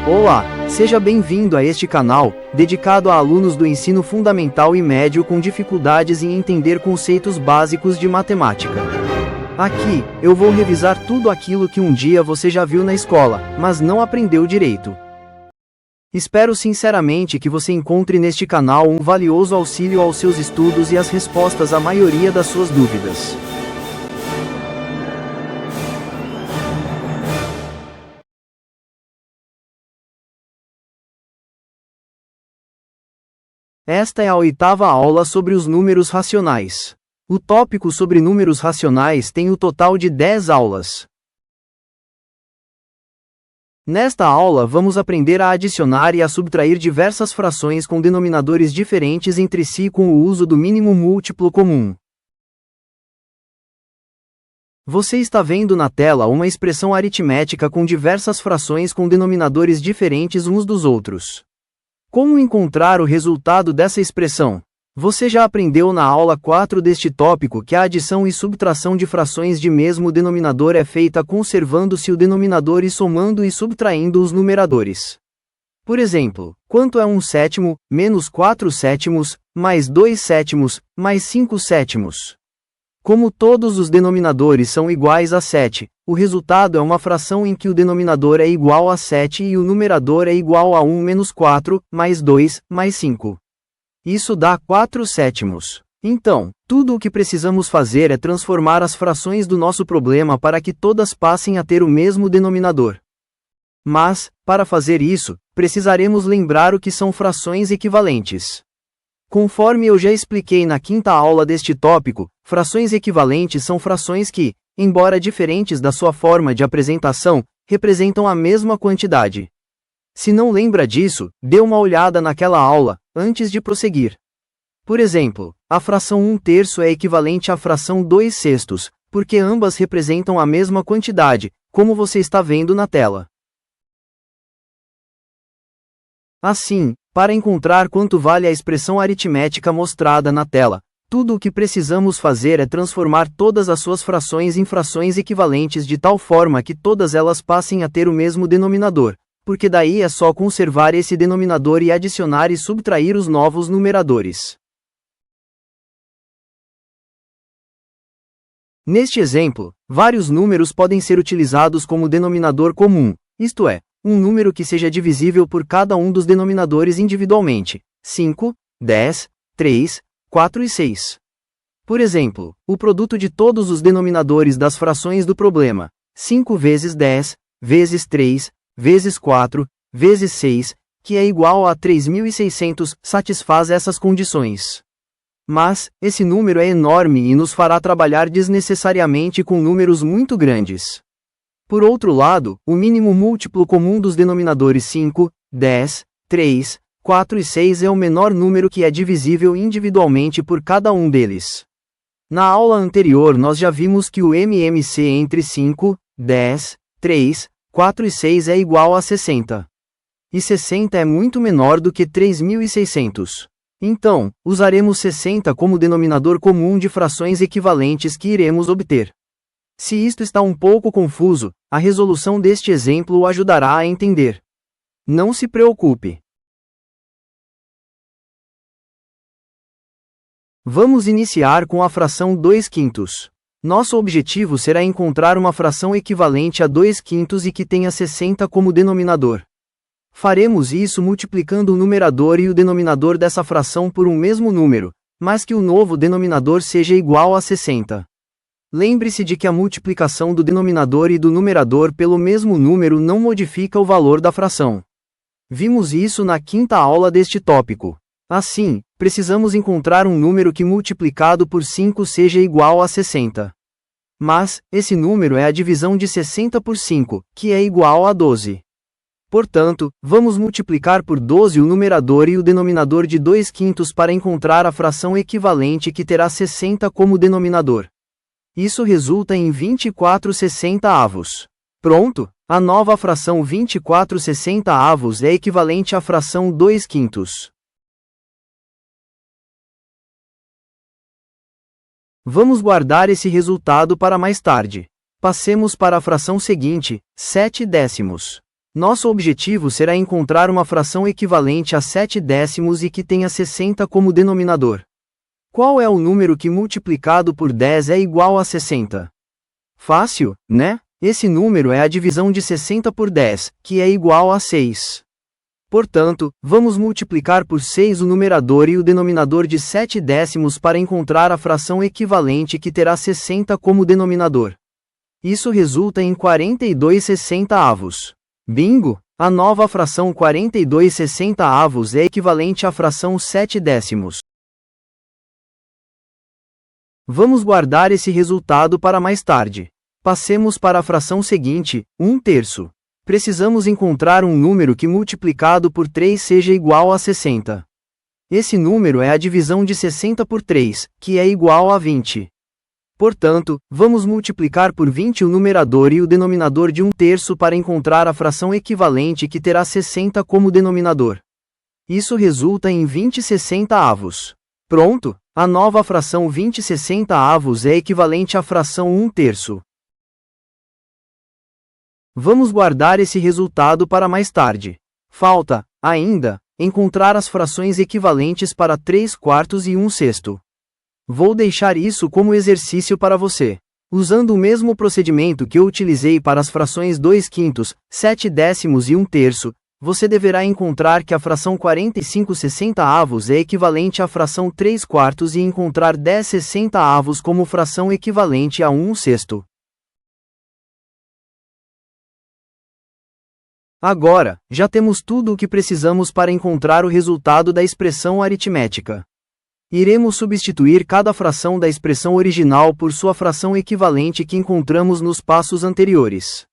Olá, seja bem-vindo a este canal, dedicado a alunos do ensino fundamental e médio com dificuldades em entender conceitos básicos de matemática. Aqui, eu vou revisar tudo aquilo que um dia você já viu na escola, mas não aprendeu direito. Espero sinceramente que você encontre neste canal um valioso auxílio aos seus estudos e as respostas à maioria das suas dúvidas. Esta é a 8ª aula sobre os números racionais. O tópico sobre números racionais tem o total de 10 aulas. Nesta aula vamos aprender a adicionar e a subtrair diversas frações com denominadores diferentes entre si com o uso do mínimo múltiplo comum. Você está vendo na tela uma expressão aritmética com diversas frações com denominadores diferentes uns dos outros. Como encontrar o resultado dessa expressão? Você já aprendeu na aula 4 deste tópico que a adição e subtração de frações de mesmo denominador é feita conservando-se o denominador e somando e subtraindo os numeradores. Por exemplo, quanto é 1/7, menos 4/7, mais 2/7, mais 5/7? Como todos os denominadores são iguais a 7, o resultado é uma fração em que o denominador é igual a 7 e o numerador é igual a 1 menos 4, mais 2, mais 5. Isso dá 4/7. Então, tudo o que precisamos fazer é transformar as frações do nosso problema para que todas passem a ter o mesmo denominador. Mas, para fazer isso, precisaremos lembrar o que são frações equivalentes. Conforme eu já expliquei na 5ª aula deste tópico, frações equivalentes são frações que, embora diferentes da sua forma de apresentação, representam a mesma quantidade. Se não lembra disso, dê uma olhada naquela aula, antes de prosseguir. Por exemplo, a fração 1/3 é equivalente à fração 2/6, porque ambas representam a mesma quantidade, como você está vendo na tela. Assim, para encontrar quanto vale a expressão aritmética mostrada na tela, tudo o que precisamos fazer é transformar todas as suas frações em frações equivalentes de tal forma que todas elas passem a ter o mesmo denominador, porque daí é só conservar esse denominador e adicionar e subtrair os novos numeradores. Neste exemplo, vários números podem ser utilizados como denominador comum, isto é, um número que seja divisível por cada um dos denominadores individualmente: 5, 10, 3, 4 e 6. Por exemplo, o produto de todos os denominadores das frações do problema, 5 vezes 10, vezes 3, vezes 4, vezes 6, que é igual a 3.600, satisfaz essas condições. Mas, esse número é enorme e nos fará trabalhar desnecessariamente com números muito grandes. Por outro lado, o mínimo múltiplo comum dos denominadores 5, 10, 3, 4 e 6 é o menor número que é divisível individualmente por cada um deles. Na aula anterior nós já vimos que o MMC entre 5, 10, 3, 4 e 6 é igual a 60. E 60 é muito menor do que 3.600. Então, usaremos 60 como denominador comum de frações equivalentes que iremos obter. Se isto está um pouco confuso, a resolução deste exemplo o ajudará a entender. Não se preocupe. Vamos iniciar com a fração 2/5. Nosso objetivo será encontrar uma fração equivalente a 2/5 e que tenha 60 como denominador. Faremos isso multiplicando o numerador e o denominador dessa fração por um mesmo número, mas que o novo denominador seja igual a 60. Lembre-se de que a multiplicação do denominador e do numerador pelo mesmo número não modifica o valor da fração. Vimos isso na 5ª aula deste tópico. Assim, precisamos encontrar um número que multiplicado por 5 seja igual a 60. Mas, esse número é a divisão de 60 por 5, que é igual a 12. Portanto, vamos multiplicar por 12 o numerador e o denominador de 2/5 para encontrar a fração equivalente que terá 60 como denominador. Isso resulta em 24/60. Pronto! A nova fração 24/60 é equivalente à fração 2/5. Vamos guardar esse resultado para mais tarde. Passemos para a fração seguinte, 7 décimos. Nosso objetivo será encontrar uma fração equivalente a 7 décimos e que tenha 60 como denominador. Qual é o número que multiplicado por 10 é igual a 60? Fácil, né? Esse número é a divisão de 60 por 10, que é igual a 6. Portanto, vamos multiplicar por 6 o numerador e o denominador de 7 décimos para encontrar a fração equivalente que terá 60 como denominador. Isso resulta em 42/60. Bingo! A nova fração 42/60 é equivalente à fração 7 décimos. Vamos guardar esse resultado para mais tarde. Passemos para a fração seguinte, 1/3. Precisamos encontrar um número que multiplicado por 3 seja igual a 60. Esse número é a divisão de 60 por 3, que é igual a 20. Portanto, vamos multiplicar por 20 o numerador e o denominador de 1/3 para encontrar a fração equivalente que terá 60 como denominador. Isso resulta em 20/60. Pronto! A nova fração 20/60 é equivalente à fração 1/3. Vamos guardar esse resultado para mais tarde. Falta, ainda, encontrar as frações equivalentes para 3/4 e 1/6. Vou deixar isso como exercício para você. Usando o mesmo procedimento que eu utilizei para as frações 2/5, 7 décimos e 1/3, você deverá encontrar que a fração 45/60 é equivalente à fração 3/4 e encontrar 10/60 como fração equivalente a 1/6. Agora, já temos tudo o que precisamos para encontrar o resultado da expressão aritmética. Iremos substituir cada fração da expressão original por sua fração equivalente que encontramos nos passos anteriores.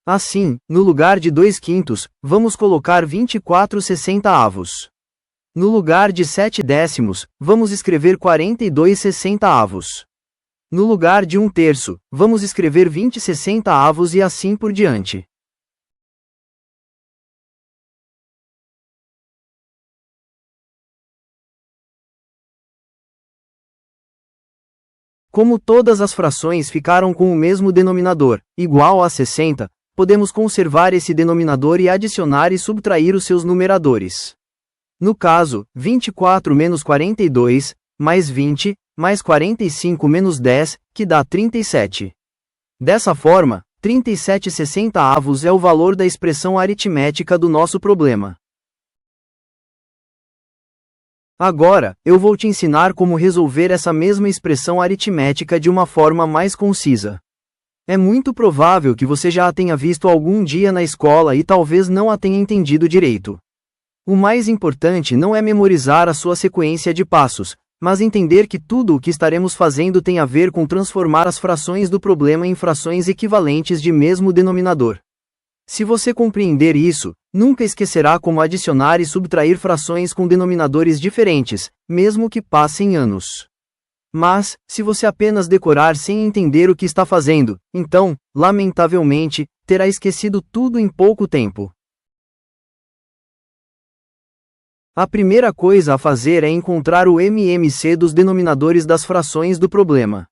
Assim, no lugar de 2/5, vamos colocar 24/60. No lugar de 7 décimos, vamos escrever 42/60. No lugar de 1/3, vamos escrever 20/60 e assim por diante. Como todas as frações ficaram com o mesmo denominador, igual a 60, podemos conservar esse denominador e adicionar e subtrair os seus numeradores. No caso, 24 menos 42, mais 20, mais 45 menos 10, que dá 37. Dessa forma, 37/60 é o valor da expressão aritmética do nosso problema. Agora, eu vou te ensinar como resolver essa mesma expressão aritmética de uma forma mais concisa. É muito provável que você já a tenha visto algum dia na escola e talvez não a tenha entendido direito. O mais importante não é memorizar a sua sequência de passos, mas entender que tudo o que estaremos fazendo tem a ver com transformar as frações do problema em frações equivalentes de mesmo denominador. Se você compreender isso, nunca esquecerá como adicionar e subtrair frações com denominadores diferentes, mesmo que passem anos. Mas, se você apenas decorar sem entender o que está fazendo, então, lamentavelmente, terá esquecido tudo em pouco tempo. A primeira coisa a fazer é encontrar o MMC dos denominadores das frações do problema.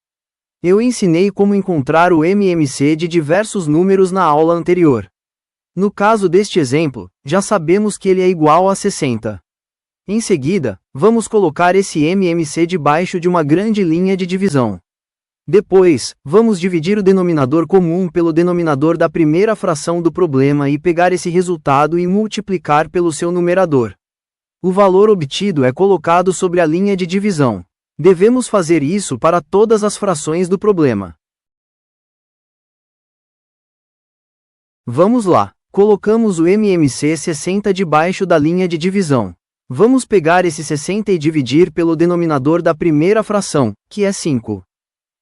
Eu ensinei como encontrar o MMC de diversos números na aula anterior. No caso deste exemplo, já sabemos que ele é igual a 60. Em seguida, vamos colocar esse MMC debaixo de uma grande linha de divisão. Depois, vamos dividir o denominador comum pelo denominador da primeira fração do problema e pegar esse resultado e multiplicar pelo seu numerador. O valor obtido é colocado sobre a linha de divisão. Devemos fazer isso para todas as frações do problema. Vamos lá. Colocamos o MMC 60 debaixo da linha de divisão. Vamos pegar esse 60 e dividir pelo denominador da primeira fração, que é 5.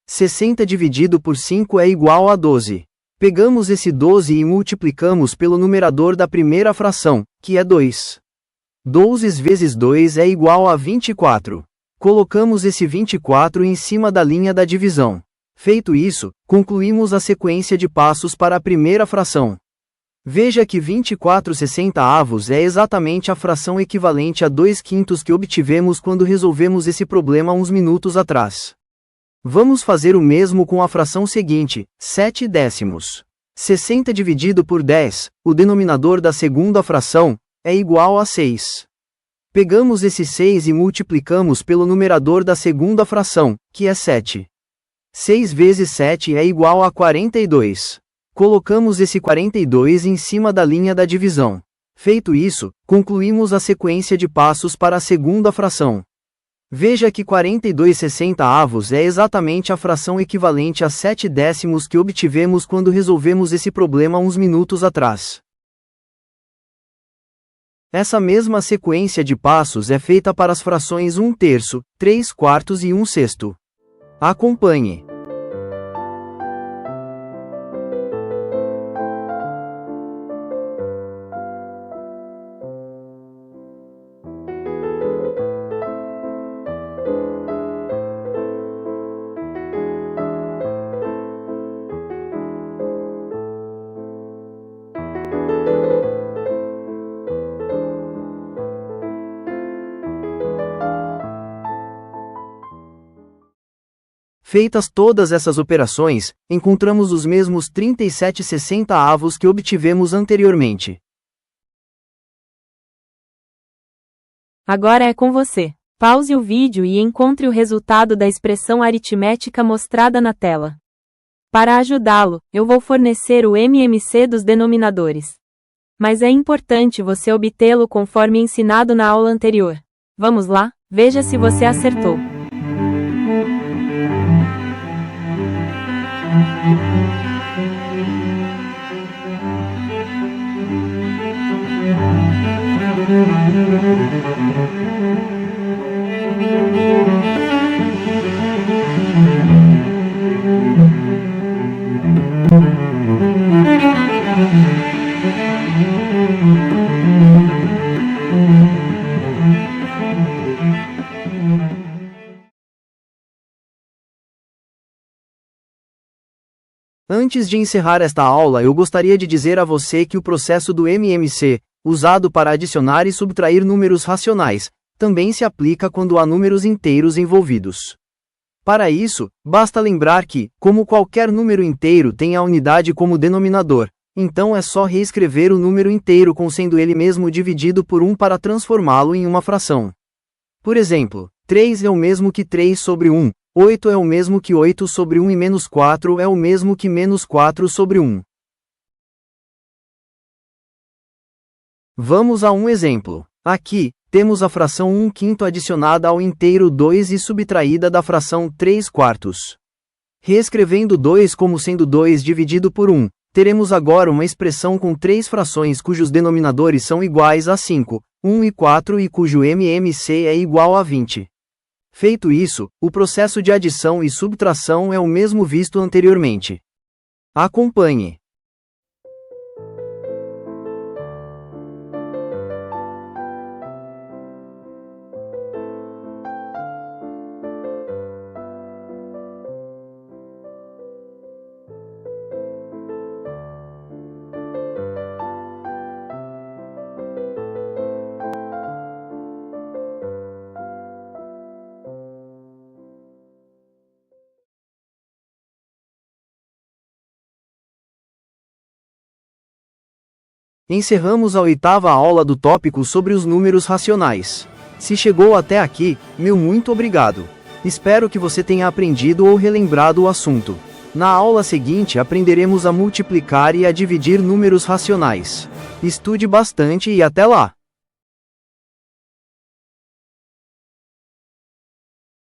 60 dividido por 5 é igual a 12. Pegamos esse 12 e multiplicamos pelo numerador da primeira fração, que é 2. 12 vezes 2 é igual a 24. Colocamos esse 24 em cima da linha da divisão. Feito isso, concluímos a sequência de passos para a primeira fração. Veja que 24/60 é exatamente a fração equivalente a 2/5 que obtivemos quando resolvemos esse problema uns minutos atrás. Vamos fazer o mesmo com a fração seguinte, 7 décimos. 60 dividido por 10, o denominador da segunda fração, é igual a 6. Pegamos esse 6 e multiplicamos pelo numerador da segunda fração, que é 7. 6 vezes 7 é igual a 42. Colocamos esse 42 em cima da linha da divisão. Feito isso, concluímos a sequência de passos para a segunda fração. Veja que 42/60 é exatamente a fração equivalente a 7 décimos que obtivemos quando resolvemos esse problema uns minutos atrás. Essa mesma sequência de passos é feita para as frações 1/3, 3/4 e 1/6. Acompanhe. Feitas todas essas operações, encontramos os mesmos 37/60 que obtivemos anteriormente. Agora é com você. Pause o vídeo e encontre o resultado da expressão aritmética mostrada na tela. Para ajudá-lo, eu vou fornecer o MMC dos denominadores. Mas é importante você obtê-lo conforme ensinado na aula anterior. Vamos lá? Veja se você acertou. Antes de encerrar esta aula, eu gostaria de dizer a você que o processo do MMC, usado para adicionar e subtrair números racionais, também se aplica quando há números inteiros envolvidos. Para isso, basta lembrar que, como qualquer número inteiro tem a unidade como denominador, então é só reescrever o número inteiro com sendo ele mesmo dividido por 1 para transformá-lo em uma fração. Por exemplo, 3 é o mesmo que 3 sobre 1, 8 é o mesmo que 8 sobre 1 e menos 4 é o mesmo que menos 4 sobre 1. Vamos a um exemplo. Aqui, temos a fração 1/5 adicionada ao inteiro 2 e subtraída da fração 3/4. Reescrevendo 2 como sendo 2 dividido por 1, teremos agora uma expressão com 3 frações cujos denominadores são iguais a 5, 1 e 4 e cujo MMC é igual a 20. Feito isso, o processo de adição e subtração é o mesmo visto anteriormente. Acompanhe. Encerramos a 8ª aula do tópico sobre os números racionais. Se chegou até aqui, meu muito obrigado. Espero que você tenha aprendido ou relembrado o assunto. Na aula seguinte aprenderemos a multiplicar e a dividir números racionais. Estude bastante e até lá!